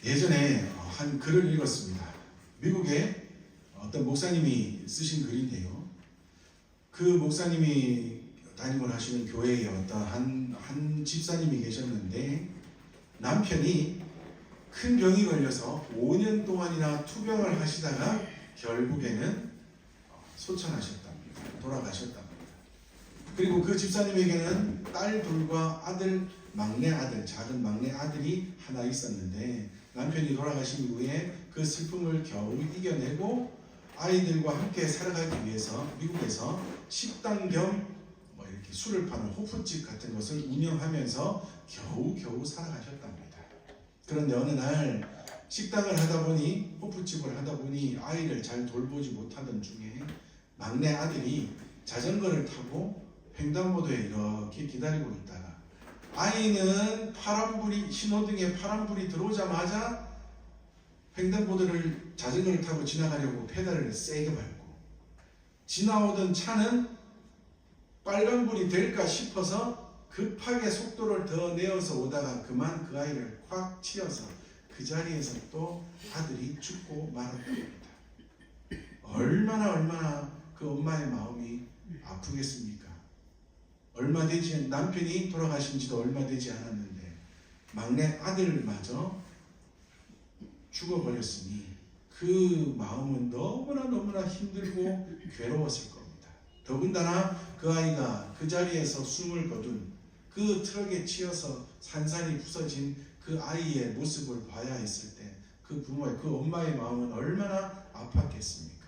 예전에 한 글을 읽었습니다. 미국의 어떤 목사님이 쓰신 글인데요. 그 목사님이 담임을 하시는 교회에 어떤 한 집사님이 계셨는데 남편이 큰 병이 걸려서 5년 동안이나 투병을 하시다가 결국에는 소천하셨답니다. 돌아가셨답니다. 그리고 그 집사님에게는 딸 둘과 막내 아들, 작은 막내 아들이 하나 있었는데 남편이 돌아가신 이후에 그 슬픔을 겨우 이겨내고 아이들과 함께 살아가기 위해서 미국에서 식당 겸 이렇게 술을 파는 호프집 같은 것을 운영하면서 겨우 살아가셨답니다. 그런데 어느 날 식당을 하다 보니 호프집을 하다 보니 아이를 잘 돌보지 못하던 중에 막내 아들이 자전거를 타고 횡단보도에 이렇게 기다리고 있다가 아이는 신호등에 파란불이 들어오자마자 횡단보도를 자전거를 타고 지나가려고 페달을 세게 밟고 지나오던 차는 빨간불이 될까 싶어서 급하게 속도를 더 내어서 오다가 그만 그 아이를 콱 치어서 그 자리에서 또 아들이 죽고 말았답니다. 얼마나 그 엄마의 마음이 아프겠습니까? 남편이 돌아가신 지도 얼마 되지 않았는데 막내 아들마저 죽어버렸으니 그 마음은 너무나 힘들고 괴로웠을 겁니다. 더군다나 그 아이가 그 자리에서 숨을 거둔 그 트럭에 치여서 산산이 부서진 그 아이의 모습을 봐야 했을 때 그 엄마의 마음은 얼마나 아팠겠습니까?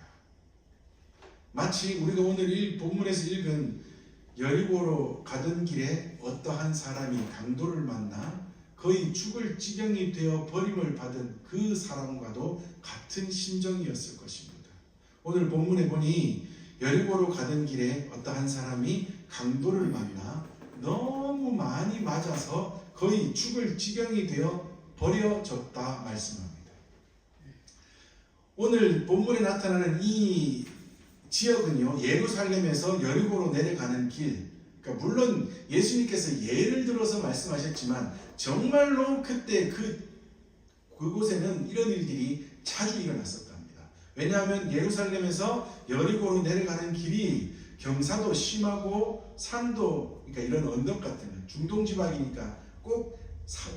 마치 우리가 오늘 본문에서 읽은 여리고로 가던 길에 어떠한 사람이 강도를 만나 거의 죽을 지경이 되어 버림을 받은 그 사람과도 같은 심정이었을 것입니다. 오늘 본문에 보니 여리고로 가던 길에 어떠한 사람이 강도를 만나 너무 많이 맞아서 거의 죽을 지경이 되어 버려졌다 말씀합니다. 오늘 본문에 나타나는 이 지역은요, 예루살렘에서 여리고로 내려가는 길, 그러니까 물론 예수님께서 예를 들어서 말씀하셨지만 정말로 그때 그곳에는 이런 일들이 자주 일어났었답니다. 왜냐하면 예루살렘에서 여리고로 내려가는 길이 경사도 심하고 산도, 그러니까 이런 언덕 같은 중동지방이니까 꼭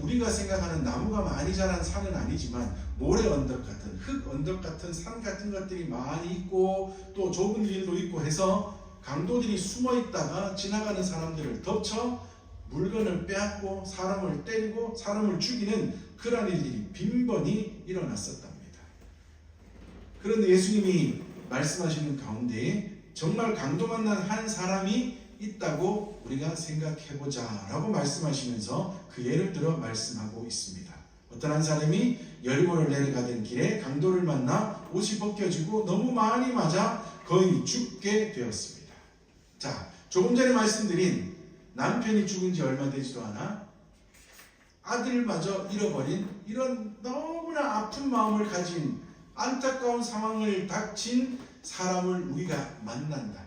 우리가 생각하는 나무가 많이 자란 산은 아니지만 모래 언덕 같은 흙 언덕 같은 산 같은 것들이 많이 있고 또 좁은 길도 있고 해서 강도들이 숨어 있다가 지나가는 사람들을 덮쳐 물건을 빼앗고 사람을 때리고 사람을 죽이는 그런 일들이 빈번히 일어났었답니다. 그런데 예수님이 말씀하시는 가운데 정말 강도 만난 한 사람이 있다고 우리가 생각해보자 라고 말씀하시면서 그 예를 들어 말씀하고 있습니다. 어떤 한 사람이 여리고를 내려가던 길에 강도를 만나 옷이 벗겨지고 너무 많이 맞아 거의 죽게 되었습니다. 자, 조금 전에 말씀드린 남편이 죽은 지 얼마 되지도 않아 아들마저 잃어버린 이런 너무나 아픈 마음을 가진 안타까운 상황을 닥친 사람을 우리가 만난다면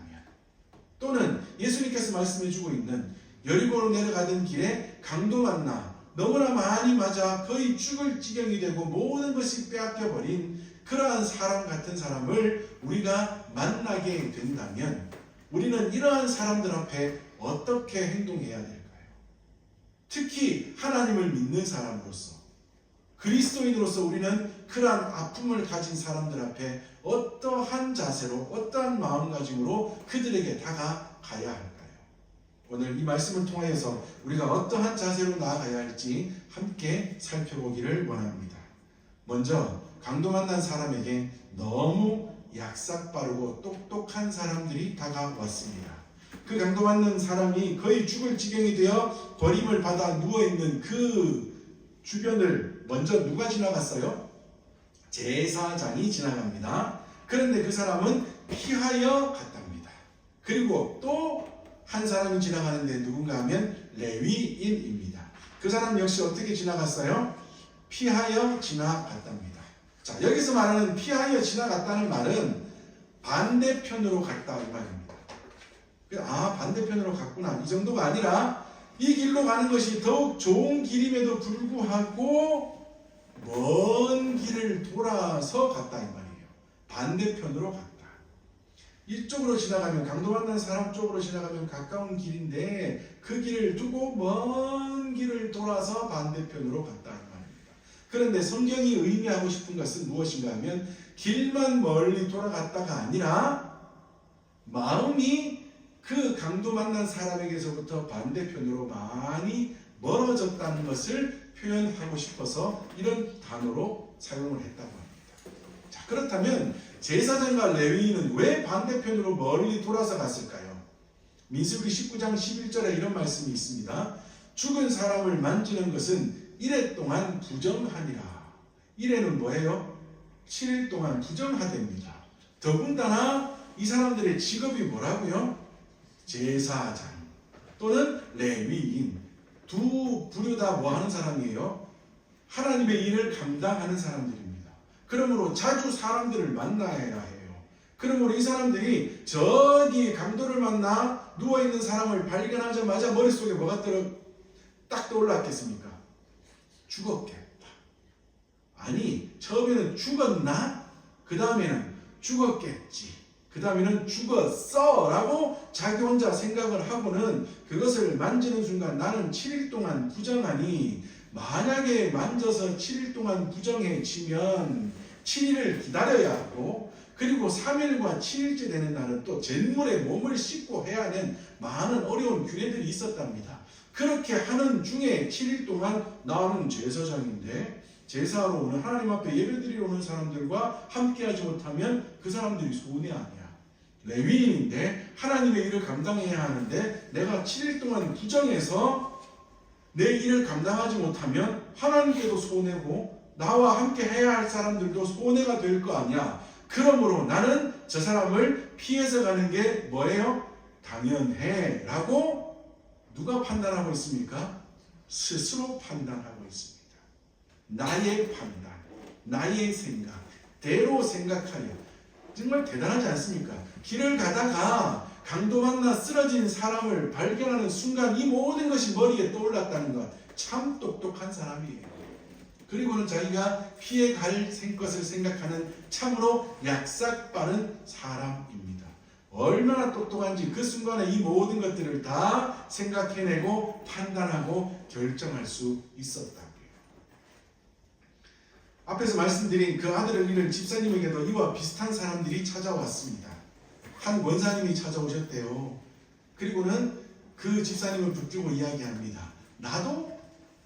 또는 예수님께서 말씀해주고 있는 여리고로 내려가던 길에 강도 만나 너무나 많이 맞아 거의 죽을 지경이 되고 모든 것이 빼앗겨버린 그러한 사람 같은 사람을 우리가 만나게 된다면 우리는 이러한 사람들 앞에 어떻게 행동해야 될까요? 특히 하나님을 믿는 사람으로서 그리스도인으로서 우리는 그러한 아픔을 가진 사람들 앞에 어떠한 자세로 어떠한 마음가짐으로 그들에게 다가가야 할까요? 오늘 이 말씀을 통하여서 우리가 어떠한 자세로 나아가야 할지 함께 살펴보기를 원합니다. 먼저 강도 만난 사람에게 너무 약삭빠르고 똑똑한 사람들이 다가왔습니다. 그 강도 만난 사람이 거의 죽을 지경이 되어 버림을 받아 누워있는 그 주변을 먼저 누가 지나갔어요? 제사장이 지나갑니다. 그런데 그 사람은 피하여 갔답니다. 그리고 또 한 사람이 지나가는데 누군가 하면 레위인입니다. 그 사람 역시 어떻게 지나갔어요? 피하여 지나갔답니다. 자, 여기서 말하는 피하여 지나갔다는 말은 반대편으로 갔다 이 말입니다. 반대편으로 갔구나 이 정도가 아니라 이 길로 가는 것이 더욱 좋은 길임에도 불구하고 먼 길을 돌아서 갔다 이 말이에요. 반대편으로 갔다. 이쪽으로 지나가면 강도 만난 사람 쪽으로 지나가면 가까운 길인데 그 길을 두고 먼 길을 돌아서 반대편으로 갔다 이 말입니다. 그런데 성경이 의미하고 싶은 것은 무엇인가 하면 길만 멀리 돌아갔다가 아니라 마음이 그 강도 만난 사람에게서부터 반대편으로 많이 멀어졌다는 것을 표현하고 싶어서 이런 단어로 사용을 했다고 합니다. 자, 그렇다면 제사장과 레위인은 왜 반대편으로 멀리 돌아서 갔을까요? 민수기 19장 11절에 이런 말씀이 있습니다. 죽은 사람을 만지는 것은 이레 동안 부정하니라. 이레는 뭐예요? 7일 동안 부정하됩니다. 더군다나 이 사람들의 직업이 뭐라고요? 제사장 또는 레위인. 두 부류 다 뭐 하는 사람이에요? 하나님의 일을 감당하는 사람들입니다. 그러므로 자주 사람들을 만나야 해요. 그러므로 이 사람들이 저기 강도를 만나 누워있는 사람을 발견하자마자 머릿속에 뭐가 딱 떠올랐겠습니까? 죽었겠다. 아니, 처음에는 죽었나? 그 다음에는 죽었겠지. 그 다음에는 죽었어 라고 자기 혼자 생각을 하고는 그것을 만지는 순간 나는 7일 동안 부정하니 만약에 만져서 7일 동안 부정해지면 7일을 기다려야 하고 그리고 3일과 7일째 되는 날은 또 잿물에 몸을 씻고 해야 하는 많은 어려운 규례들이 있었답니다. 그렇게 하는 중에 7일 동안 나는 제사장인데 제사하러 오는 하나님 앞에 예배드리러 오는 사람들과 함께하지 못하면 그 사람들이 손해 아니야. 레위인인데 하나님의 일을 감당해야 하는데 내가 7일 동안 부정해서 내 일을 감당하지 못하면 하나님께도 손해고 나와 함께 해야 할 사람들도 손해가 될 거 아니야. 그러므로 나는 저 사람을 피해서 가는 게 뭐예요? 당연해 라고 누가 판단하고 있습니까? 스스로 판단하고 있습니다. 나의 판단, 나의 생각, 대로 생각하여. 정말 대단하지 않습니까? 길을 가다가 강도 만나 쓰러진 사람을 발견하는 순간 이 모든 것이 머리에 떠올랐다는 것, 참 똑똑한 사람이에요. 그리고는 자기가 피해갈 것을 생각하는 참으로 약삭 빠른 사람입니다. 얼마나 똑똑한지 그 순간에 이 모든 것들을 다 생각해내고 판단하고 결정할 수 있었다고요. 앞에서 말씀드린 그 아들을 잃은 집사님에게도 이와 비슷한 사람들이 찾아왔습니다. 한 원사님이 찾아오셨대요. 그리고는 그 집사님을 붙들고 이야기합니다. 나도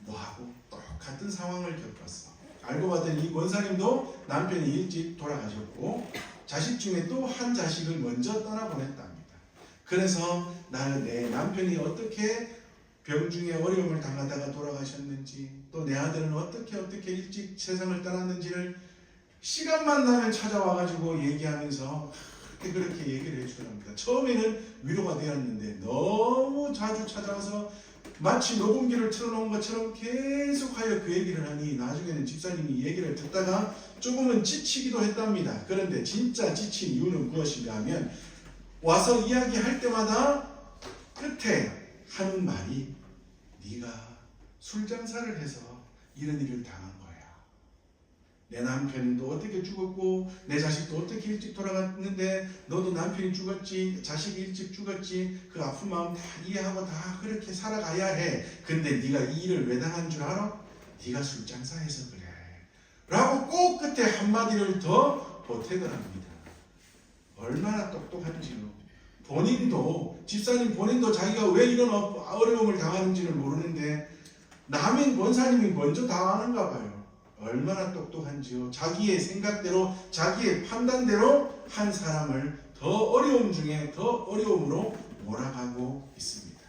너하고 똑같은 상황을 겪었어. 알고 봤더니 이 원사님도 남편이 일찍 돌아가셨고 자식 중에 또 한 자식을 먼저 떠나보냈답니다. 그래서 내 남편이 어떻게 병중에 어려움을 당하다가 돌아가셨는지 또 내 아들은 어떻게 일찍 세상을 떠났는지를 시간만 나면 찾아와가지고 얘기하면서 그렇게 얘기를 해주더랍니다. 처음에는 위로가 되었는데 너무 자주 찾아와서 마치 녹음기를 틀어놓은 것처럼 계속하여 그 얘기를 하니 나중에는 집사님이 얘기를 듣다가 조금은 지치기도 했답니다. 그런데 진짜 지친 이유는 무엇인가 하면 와서 이야기할 때마다 끝에 하는 말이 네가 술 장사를 해서 이런 일을 당한 거야. 내 남편도 어떻게 죽었고 내 자식도 어떻게 일찍 돌아갔는데 너도 남편이 죽었지 자식이 일찍 죽었지 그 아픈 마음 다 이해하고 다 그렇게 살아가야 해. 근데 네가 이 일을 왜 당한 줄 알아? 네가 술 장사해서 그래 라고 꼭 끝에 한마디를 더 보태더랍니다. 얼마나 똑똑한지요. 본인도 집사님 본인도 자기가 왜 이런 어려움을 당하는지를 모르는데 남인 원사님이 먼저 당하는가 봐요. 얼마나 똑똑한지요. 자기의 생각대로 자기의 판단대로 한 사람을 더 어려움 중에 더 어려움으로 몰아가고 있습니다.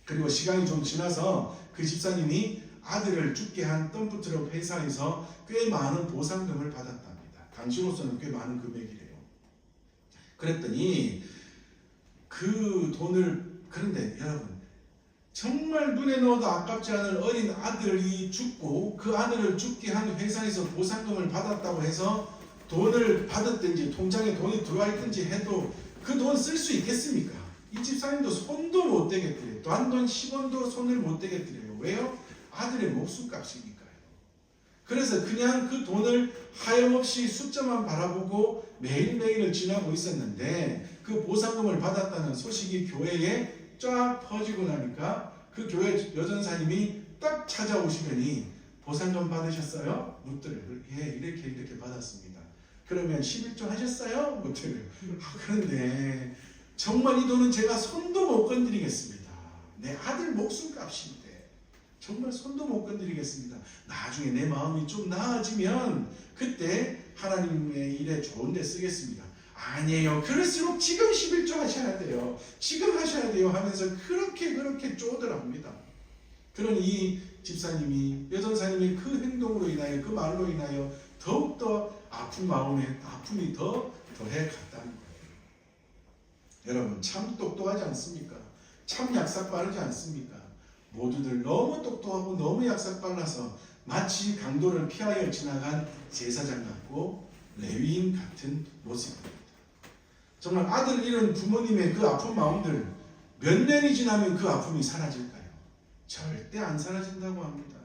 그리고 시간이 좀 지나서 그 집사님이 아들을 죽게 한 덤프트럭 회사에서 꽤 많은 보상금을 받았답니다. 당시로서는 꽤 많은 금액이래요. 그랬더니 그 돈을 그런데 여러분 정말 눈에 넣어도 아깝지 않은 어린 아들이 죽고 그 아들을 죽게 한 회사에서 보상금을 받았다고 해서 돈을 받았든지 통장에 돈이 들어와 있든지 해도 그 돈 쓸 수 있겠습니까? 이 집사님도 손도 못 대겠더래요. 단돈 10원도 손을 못 대겠더래요. 왜요? 아들의 목숨값이니까요. 그래서 그냥 그 돈을 하염없이 숫자만 바라보고 매일매일을 지나고 있었는데 그 보상금을 받았다는 소식이 교회에 쫙 퍼지고 나니까 그 교회 여전사님이 딱 찾아오시더니 보상금 받으셨어요? 묻더래요. 예, 이렇게 받았습니다. 그러면 11조 하셨어요? 묻더래요. 그런데 정말 이 돈은 제가 손도 못 건드리겠습니다. 내 아들 목숨값인데 정말 손도 못 건드리겠습니다. 나중에 내 마음이 좀 나아지면 그때 하나님의 일에 좋은 데 쓰겠습니다. 아니에요. 그럴수록 지금 11조 하셔야 돼요. 지금 하셔야 돼요 하면서 그렇게 쪼들합니다. 그러니 이 집사님이 여전사님의 그 행동으로 인하여 그 말로 인하여 더욱더 아픈 마음에 아픔이 더해 갔다는 거예요. 여러분 참 똑똑하지 않습니까? 참 약삭 빠르지 않습니까? 모두들 너무 똑똑하고 너무 약삭 빨라서 마치 강도를 피하여 지나간 제사장 같고 레위인 같은 모습입니다. 정말 아들 잃은 부모님의 그 아픈 마음들 몇 년이 지나면 그 아픔이 사라질까요? 절대 안 사라진다고 합니다.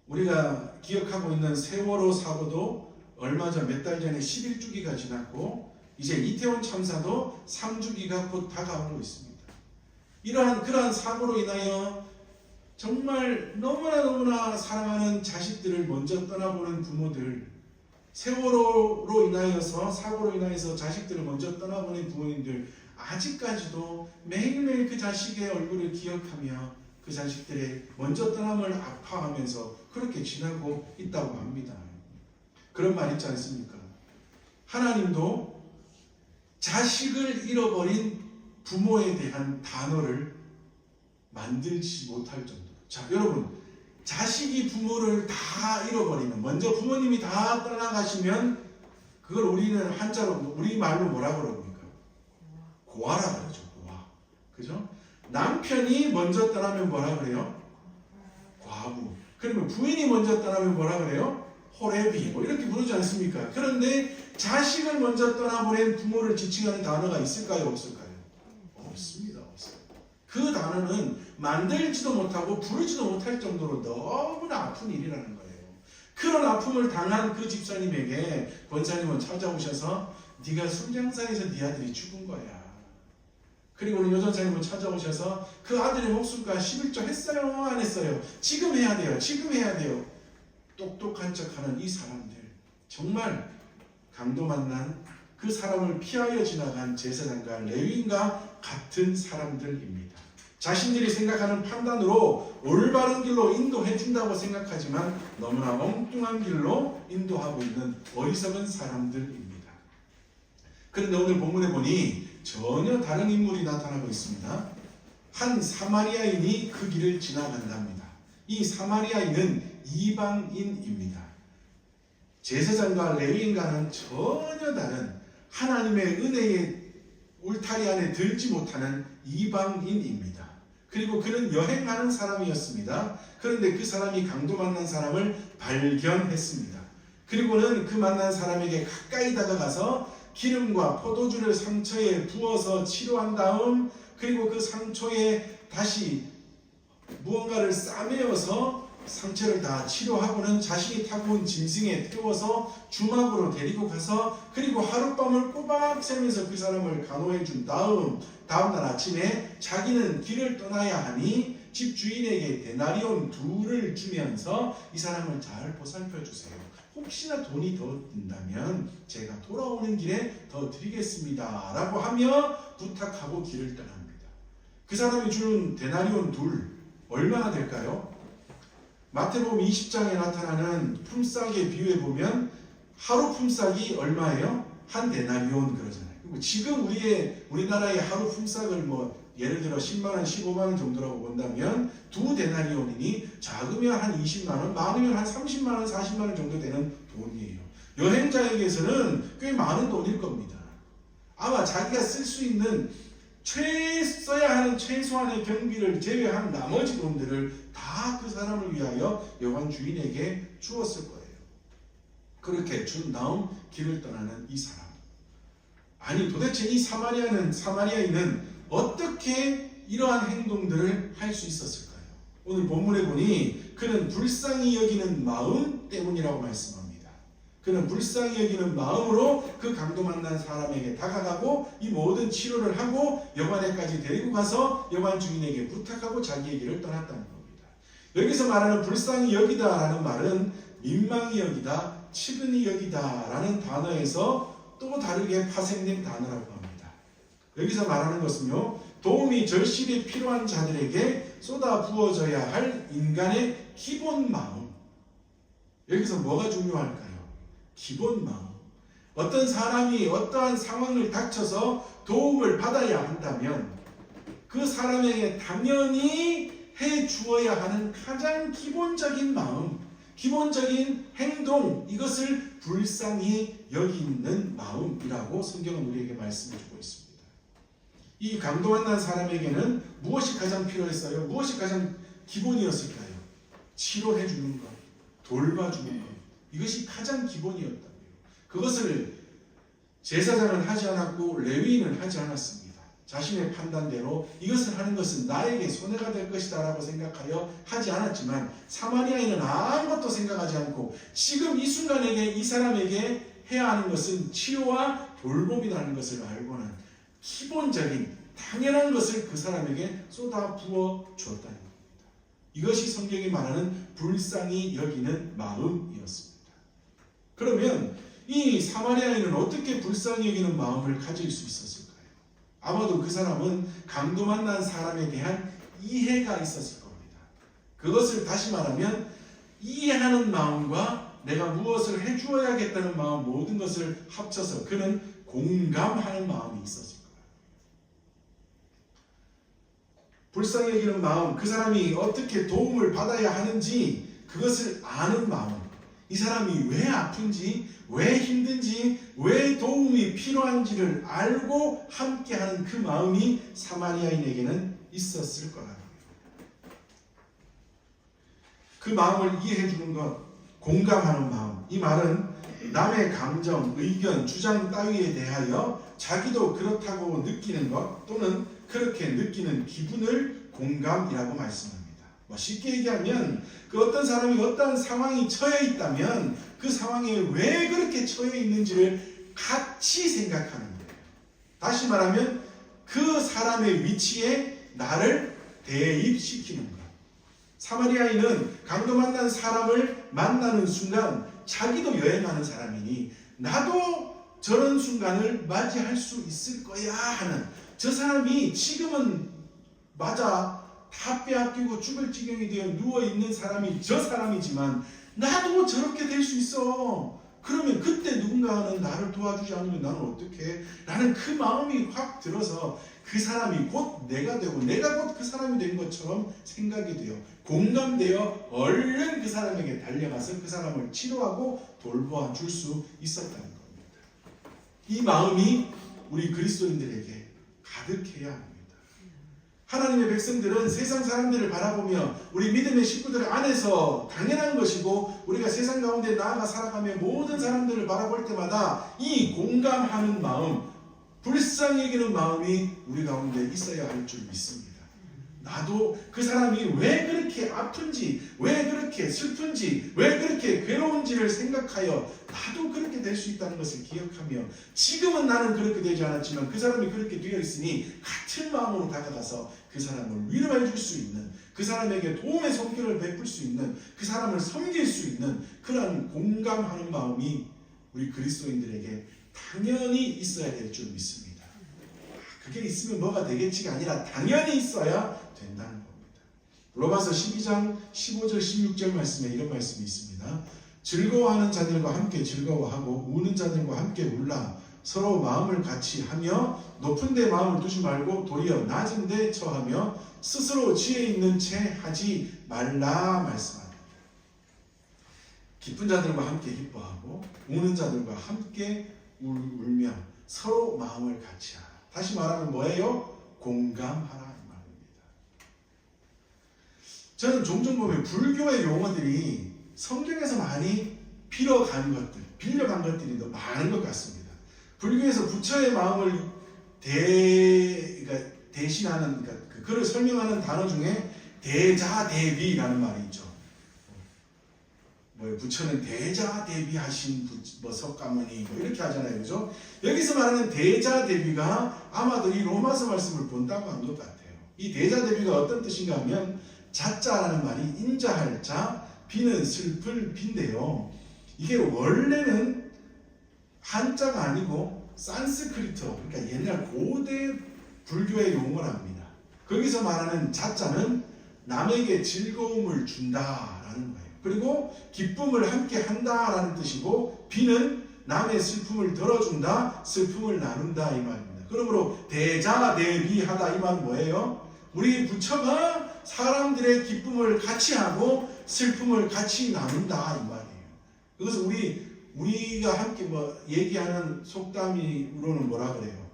우리가 기억하고 있는 세월호 사고도 얼마 전 몇 달 전에 11주기가 지났고 이제 이태원 참사도 3주기가 곧 다가오고 있습니다. 그러한 사고로 인하여 정말 너무나 사랑하는 자식들을 먼저 떠나보는 부모들, 세월호로 인하여서 사고로 인하여서 자식들을 먼저 떠나보낸 부모님들 아직까지도 매일매일 그 자식의 얼굴을 기억하며 그 자식들의 먼저 떠남을 아파하면서 그렇게 지나고 있다고 합니다. 그런 말 있지 않습니까? 하나님도 자식을 잃어버린 부모에 대한 단어를 만들지 못할 정도로. 자, 여러분, 자식이 부모를 다 잃어버리면, 먼저 부모님이 다 떠나가시면 그걸 우리는 한자로, 우리 말로 뭐라 그럽니까? 고아라 그러죠. 고아. 그죠? 남편이 먼저 떠나면 뭐라 그래요? 과부. 그러면 부인이 먼저 떠나면 뭐라 그래요? 호래비. 뭐 이렇게 부르지 않습니까? 그런데 자식을 먼저 떠나보낸 부모를 지칭하는 단어가 있을까요? 없을까요? 없습니다. 없어요. 그 단어는 만들지도 못하고 부르지도 못할 정도로 너무나 아픈 일이라는 거예요. 그런 아픔을 당한 그 집사님에게 권사님은 찾아오셔서 네가 순장사에서 네 아들이 죽은 거야. 그리고는 여전사님은 찾아오셔서 그 아들의 목숨과 11조 했어요? 안 했어요? 지금 해야 돼요. 지금 해야 돼요. 똑똑한 척하는 이 사람들, 정말 강도 만난 그 사람을 피하여 지나간 제사장과 레위인과 같은 사람들입니다. 자신들이 생각하는 판단으로 올바른 길로 인도해 준다고 생각하지만 너무나 엉뚱한 길로 인도하고 있는 어리석은 사람들입니다. 그런데 오늘 본문에 보니 전혀 다른 인물이 나타나고 있습니다. 한 사마리아인이 그 길을 지나간답니다. 이 사마리아인은 이방인입니다. 제사장과 레위인과는 전혀 다른 하나님의 은혜의 울타리 안에 들지 못하는 이방인입니다. 그리고 그는 여행하는 사람이었습니다. 그런데 그 사람이 강도 만난 사람을 발견했습니다. 그리고는 그 만난 사람에게 가까이 다가가서 기름과 포도주를 상처에 부어서 치료한 다음, 그리고 그 상처에 다시 무언가를 싸매어서 상처를 다 치료하고는 자신이 타고 온 짐승에 태워서 주막으로 데리고 가서 그리고 하룻밤을 꼬박 새면서 그 사람을 간호해 준 다음날 아침에 자기는 길을 떠나야 하니 집주인에게 데나리온 2를 주면서 이 사람을 잘 보살펴 주세요. 혹시나 돈이 더 든다면 제가 돌아오는 길에 더 드리겠습니다 라고 하며 부탁하고 길을 떠납니다. 그 사람이 준 데나리온 2 얼마나 될까요? 마태복음 20장에 나타나는 품삯의 비유에 보면 하루 품삯이 얼마예요? 한 데나리온 그러잖아요. 그리고 지금 우리나라의 하루 품삯을 예를 들어 10만원, 15만원 정도라고 본다면 2 데나리온이니 작으면 한 20만원, 많으면 한 30만원, 40만원 정도 되는 돈이에요. 여행자에게서는 꽤 많은 돈일 겁니다. 아마 자기가 쓸 수 있는 써야 하는 최소한의 경비를 제외한 나머지 돈들을 다 그 사람을 위하여 여관 주인에게 주었을 거예요. 그렇게 준 다음 길을 떠나는 이 사람. 아니 도대체 이 사마리아인은 어떻게 이러한 행동들을 할 수 있었을까요? 오늘 본문에 보니 그는 불쌍히 여기는 마음 때문이라고 말씀합니다. 그는 불쌍히 여기는 마음으로 그 강도 만난 사람에게 다가가고 이 모든 치료를 하고 여관에까지 데리고 가서 여관 주인에게 부탁하고 자기의 길을 떠났다는 겁니다. 여기서 말하는 불쌍히 여기다라는 말은 민망히 여기다, 측은히 여기다라는 단어에서 또 다르게 파생된 단어라고 합니다. 여기서 말하는 것은요, 도움이 절실히 필요한 자들에게 쏟아 부어져야 할 인간의 기본 마음. 여기서 뭐가 중요할까요? 기본 마음. 어떤 사람이 어떠한 상황을 닥쳐서 도움을 받아야 한다면 그 사람에게 당연히 해 주어야 하는 가장 기본적인 마음, 기본적인 행동, 이것을 불쌍히 여기는 마음이라고 성경은 우리에게 말씀해 주고 있습니다. 이 강도 만난 사람에게는 무엇이 가장 필요했어요? 무엇이 가장 기본이었을까요? 치료해 주는 것, 돌봐주는 것. 이것이 가장 기본이었다고요. 그것을 제사장은 하지 않았고 레위인은 하지 않았습니다. 자신의 판단대로 이것을 하는 것은 나에게 손해가 될 것이다 라고 생각하여 하지 않았지만 사마리아인은 아무것도 생각하지 않고 지금 이 순간에게 이 사람에게 해야 하는 것은 치료와 돌봄이라는 것을 알고는 기본적인 당연한 것을 그 사람에게 쏟아 부어 주었다는 겁니다. 이것이 성경이 말하는 불쌍히 여기는 마음이었습니다. 그러면 이 사마리아인은 어떻게 불쌍히 여기는 마음을 가질 수 있었을까요? 아마도 그 사람은 강도 만난 사람에 대한 이해가 있었을 겁니다. 그것을 다시 말하면 이해하는 마음과 내가 무엇을 해주어야겠다는 마음, 모든 것을 합쳐서 그는 공감하는 마음이 있었을 거예요. 불쌍히 여기는 마음, 그 사람이 어떻게 도움을 받아야 하는지 그것을 아는 마음, 이 사람이 왜 아픈지, 왜 힘든지, 왜 도움이 필요한지를 알고 함께하는 그 마음이 사마리아인에게는 있었을 거라는 거예요. 그 마음을 이해해 주는 것, 공감하는 마음. 이 말은 남의 감정, 의견, 주장 따위에 대하여 자기도 그렇다고 느끼는 것 또는 그렇게 느끼는 기분을 공감이라고 말씀합니다. 쉽게 얘기하면 그 어떤 사람이 어떤 상황이 처해 있다면 그 상황에 왜 그렇게 처해 있는지를 같이 생각하는 거예요. 다시 말하면 그 사람의 위치에 나를 대입시키는 것. 사마리아인은 강도 만난 사람을 만나는 순간 자기도 여행하는 사람이니 나도 저런 순간을 맞이할 수 있을 거야 하는, 저 사람이 지금은 맞아 다 빼앗기고 죽을 지경이 되어 누워있는 사람이 저 사람이지만 나도 저렇게 될 수 있어. 그러면 그때 누군가는 나를 도와주지 않으면 나는 어떡해? 라는 그 마음이 확 들어서 그 사람이 곧 내가 되고 내가 곧 그 사람이 된 것처럼 생각이 되어 공감되어 얼른 그 사람에게 달려가서 그 사람을 치료하고 돌보아 줄 수 있었다는 겁니다. 이 마음이 우리 그리스도인들에게 가득해야 합니다. 하나님의 백성들은 세상 사람들을 바라보며 우리 믿음의 식구들 안에서 당연한 것이고 우리가 세상 가운데 나아가 살아가며 모든 사람들을 바라볼 때마다 이 공감하는 마음, 불쌍히 여기는 마음이 우리 가운데 있어야 할 줄 믿습니다. 나도 그 사람이 왜 그렇게 아픈지, 왜 그렇게 슬픈지, 왜 그렇게 괴로운지를 생각하여 나도 그렇게 될 수 있다는 것을 기억하며 지금은 나는 그렇게 되지 않았지만 그 사람이 그렇게 되어 있으니 같은 마음으로 다가가서 그 사람을 위로해 줄 수 있는, 그 사람에게 도움의 손길을 베풀 수 있는, 그 사람을 섬길 수 있는 그런 공감하는 마음이 우리 그리스도인들에게 당연히 있어야 될 줄 믿습니다. 그게 있으면 뭐가 되겠지가 아니라 당연히 있어야 된다는 겁니다. 로마서 12장 15절 16절 말씀에 이런 말씀이 있습니다. 즐거워하는 자들과 함께 즐거워하고 우는 자들과 함께 울라. 서로 마음을 같이 하며 높은 데 마음을 두지 말고 도리어 낮은 데 처하며 스스로 지혜 있는 채 하지 말라 말씀합니다. 기쁜 자들과 함께 기뻐하고 우는 자들과 함께 울며 서로 마음을 같이 하라. 다시 말하면 뭐예요? 공감하라 이 말입니다. 저는 종종 보면 불교의 용어들이 성경에서 많이 빌어간 것들, 빌려간 것들이 더 많은 것 같습니다. 불교에서 부처의 마음을 대신하는, 그를 설명하는 단어 중에 대자대비라는 말이 있죠. 부처는 대자대비하신 석가모니 이렇게 하잖아요, 그죠? 여기서 말하는 대자대비가 아마도 이 로마서 말씀을 본다고 한 것 같아요. 이 대자대비가 어떤 뜻인가 하면 자자라는 말이 인자할 자, 비는 슬플 비인데요. 이게 원래는 한자가 아니고 산스크리트어, 그러니까 옛날 고대 불교의 용어랍니다. 거기서 말하는 자자는 남에게 즐거움을 준다라는 거예요. 그리고 기쁨을 함께 한다라는 뜻이고, 비는 남의 슬픔을 덜어준다, 슬픔을 나눈다 이 말입니다. 그러므로 대자대비하다 이 말은 뭐예요? 우리 부처가 사람들의 기쁨을 같이 하고 슬픔을 같이 나눈다 이 말이에요. 그것을 우리가 함께 얘기하는 속담으로는 뭐라 그래요?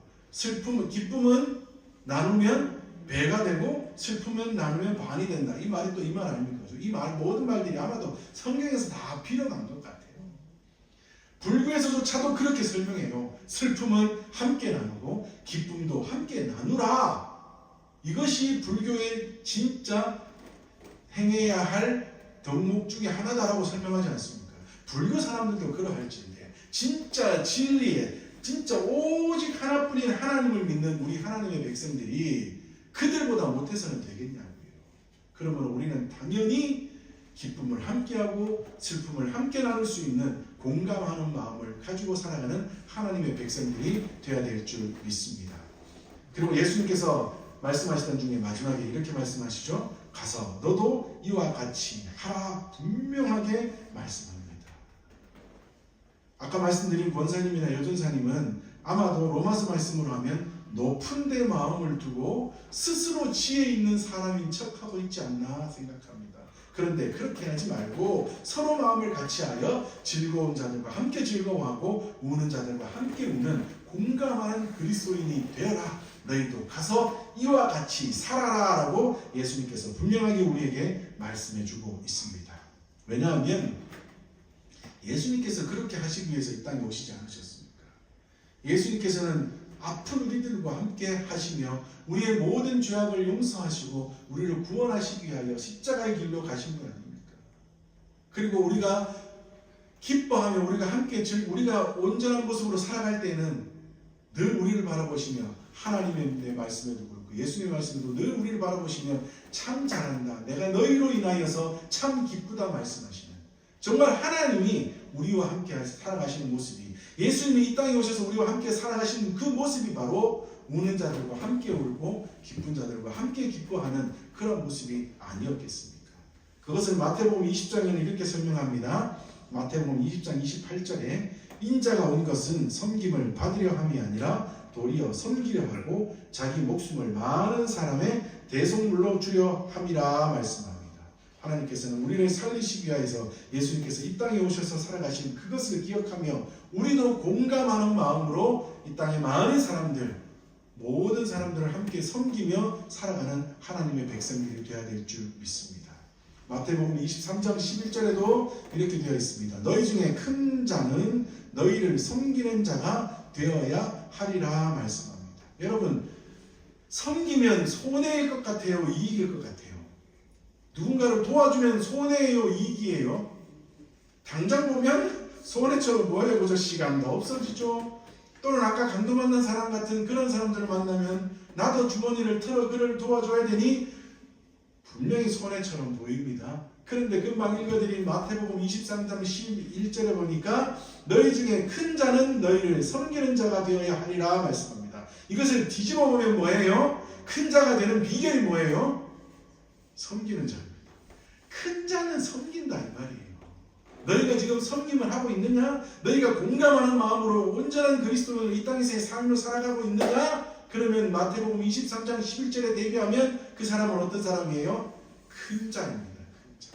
기쁨은 나누면 배가 되고 슬픔은 나누면 반이 된다. 이 말이 또 이 말 아닙니까? 이 모든 말들이 아마도 성경에서 다 빌어난 것 같아요. 불교에서조차도 그렇게 설명해요. 슬픔은 함께 나누고 기쁨도 함께 나누라. 이것이 불교의 진짜 행해야 할 덕목 중에 하나다라고 설명하지 않습니까? 불교 사람들도 그러할지인데 진짜 진리에 진짜 오직 하나뿐인 하나님을 믿는 우리 하나님의 백성들이 그들보다 못해서는 되겠냐고요. 그러므로 우리는 당연히 기쁨을 함께하고 슬픔을 함께 나눌 수 있는 공감하는 마음을 가지고 살아가는 하나님의 백성들이 되어야 될 줄 믿습니다. 그리고 예수님께서 말씀하시던 중에 마지막에 이렇게 말씀하시죠. 가서 너도 이와 같이 하라 분명하게 말씀합니다. 아까 말씀드린 권사님이나 여전사님은 아마도 로마서 말씀으로 하면 높은 데 마음을 두고 스스로 지혜 있는 사람인 척하고 있지 않나 생각합니다. 그런데 그렇게 하지 말고 서로 마음을 같이하여 즐거운 자들과 함께 즐거워하고 우는 자들과 함께 우는 공감하는 그리스도인이 되어라. 너희도 가서 이와 같이 살아라 라고 예수님께서 분명하게 우리에게 말씀해주고 있습니다. 왜냐하면 예수님께서 그렇게 하시기 위해서 이 땅에 오시지 않으셨습니까? 예수님께서는 아픈 우리들과 함께 하시며 우리의 모든 죄악을 용서하시고 우리를 구원하시기 위하여 십자가의 길로 가신 분 아닙니까? 그리고 우리가 기뻐하며 우리가 온전한 모습으로 살아갈 때는 늘 우리를 바라보시며 하나님의 말씀에도 그렇고 예수님의 말씀에도 늘 우리를 바라보시며 참 잘한다, 내가 너희로 인하여서 참 기쁘다 말씀하시는, 정말 하나님이 우리와 함께 살아가시는 모습이, 예수님이 이 땅에 오셔서 우리와 함께 살아가시는 그 모습이 바로 우는 자들과 함께 울고 기쁜 자들과 함께 기뻐하는 그런 모습이 아니었겠습니까? 그것을 마태복음 20장에는 이렇게 설명합니다. 마태복음 20장 28절에 인자가 온 것은 섬김을 받으려 함이 아니라 도리어 섬기려 하고 자기 목숨을 많은 사람의 대속물로 주려 함이라 말씀합니다. 하나님께서는 우리를 살리시기 위하여서 예수님께서 이 땅에 오셔서 살아가신 그것을 기억하며 우리도 공감하는 마음으로 이 땅의 많은 사람들, 모든 사람들을 함께 섬기며 살아가는 하나님의 백성들이 되어야 될 줄 믿습니다. 마태복음 23장 11절에도 이렇게 되어 있습니다. 너희 중에 큰 자는 너희를 섬기는 자가 되어야 하리라 말씀합니다. 여러분, 섬기면 손해일 것 같아요? 이익일 것 같아요? 누군가를 도와주면 손해예요? 이익이에요? 당장 보면 손해처럼 보여요. 그저 시간도 없어지죠. 또는 아까 강도 만난 사람 같은 그런 사람들을 만나면 나도 주머니를 털어 그를 도와줘야 되니 분명히 손해처럼 보입니다. 그런데 금방 읽어드린 마태복음 23장 11절에 보니까 너희 중에 큰 자는 너희를 섬기는 자가 되어야 하리라 말씀합니다. 이것을 뒤집어 보면 뭐예요? 큰 자가 되는 비결이 뭐예요? 섬기는 자입니다. 큰 자는 섬긴다 이 말이에요. 너희가 지금 섬김을 하고 있느냐? 너희가 공감하는 마음으로 온전한 그리스도인으로 이 땅에서의 삶을 살아가고 있느냐? 그러면 마태복음 23장 11절에 대비하면 그 사람은 어떤 사람이에요? 큰 자입니다. 큰 자.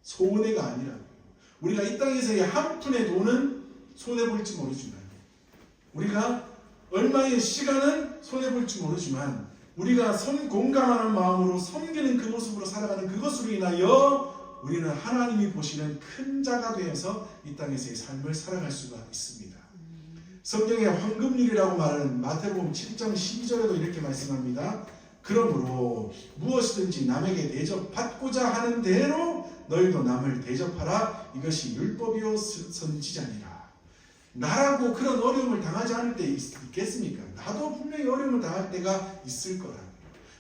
손해가 아니라고요. 우리가 이 땅에서의 한 푼의 돈은 손해볼지 모르지만, 우리가 얼마의 시간은 손해볼지 모르지만, 우리가 공감하는 마음으로 섬기는 그 모습으로 살아가는 그것으로 인하여 우리는 하나님이 보시는 큰 자가 되어서 이 땅에서의 삶을 살아갈 수가 있습니다. 성경의 황금률이라고 말하는 마태복음 7장 12절에도 이렇게 말씀합니다. 그러므로 무엇이든지 남에게 대접받고자 하는 대로 너희도 남을 대접하라. 이것이 율법이요 선지자니라. 나라고 그런 어려움을 당하지 않을 때 있겠습니까? 나도 분명히 어려움을 당할 때가 있을 거라고요.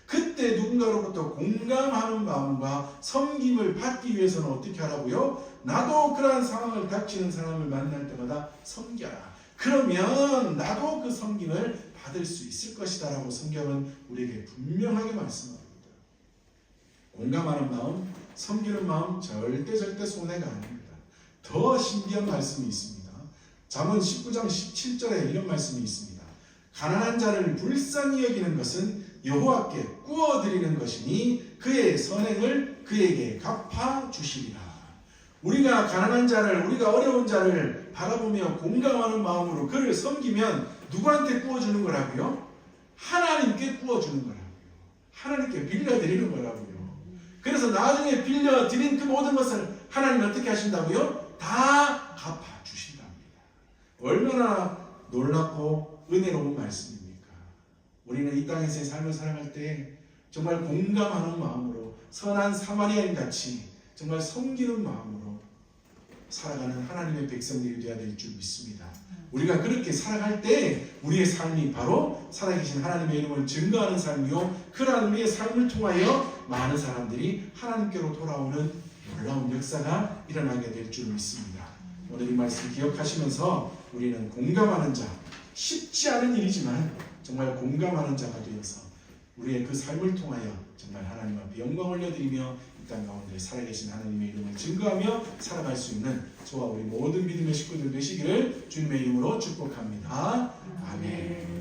그때 누군가로부터 공감하는 마음과 섬김을 받기 위해서는 어떻게 하라고요? 나도 그러한 상황을 닥치는 사람을 만날 때마다 섬겨라. 그러면 나도 그 섬김을 받을 수 있을 것이다 라고 성경은 우리에게 분명하게 말씀합니다. 공감하는 마음, 섬기는 마음 절대 손해가 아닙니다. 더 신비한 말씀이 있습니다. 잠언 19장 17절에 이런 말씀이 있습니다. 가난한 자를 불쌍히 여기는 것은 여호와께 구워드리는 것이니 그의 선행을 그에게 갚아주시리라. 우리가 가난한 자를, 우리가 어려운 자를 바라보며 공감하는 마음으로 그를 섬기면 누구한테 구워주는 거라고요? 하나님께 구워주는 거라고요. 하나님께 빌려드리는 거라고요. 그래서 나중에 빌려드린 그 모든 것을 하나님 어떻게 하신다고요? 다 갚아주신답니다. 얼마나 놀랍고 은혜로운 말씀입니까? 우리는 이 땅에서의 삶을 살아갈 때 정말 공감하는 마음으로 선한 사마리아인 같이 정말 섬기는 마음으로 살아가는 하나님의 백성들이 되어야 될 줄 믿습니다. 우리가 그렇게 살아갈 때 우리의 삶이 바로 살아계신 하나님의 이름을 증거하는 삶이요, 그러한 우리의 삶을 통하여 많은 사람들이 하나님께로 돌아오는 놀라운 역사가 일어나게 될 줄 믿습니다. 오늘 이 말씀 기억하시면서 우리는 공감하는 자, 쉽지 않은 일이지만 정말 공감하는 자가 되어서 우리의 그 삶을 통하여 정말 하나님 앞에 영광 올려드리며 이 땅 가운데 살아계신 하나님의 이름을 증거하며 살아갈 수 있는 저와 우리 모든 믿음의 식구들 되시기를 주님의 이름으로 축복합니다. 아멘.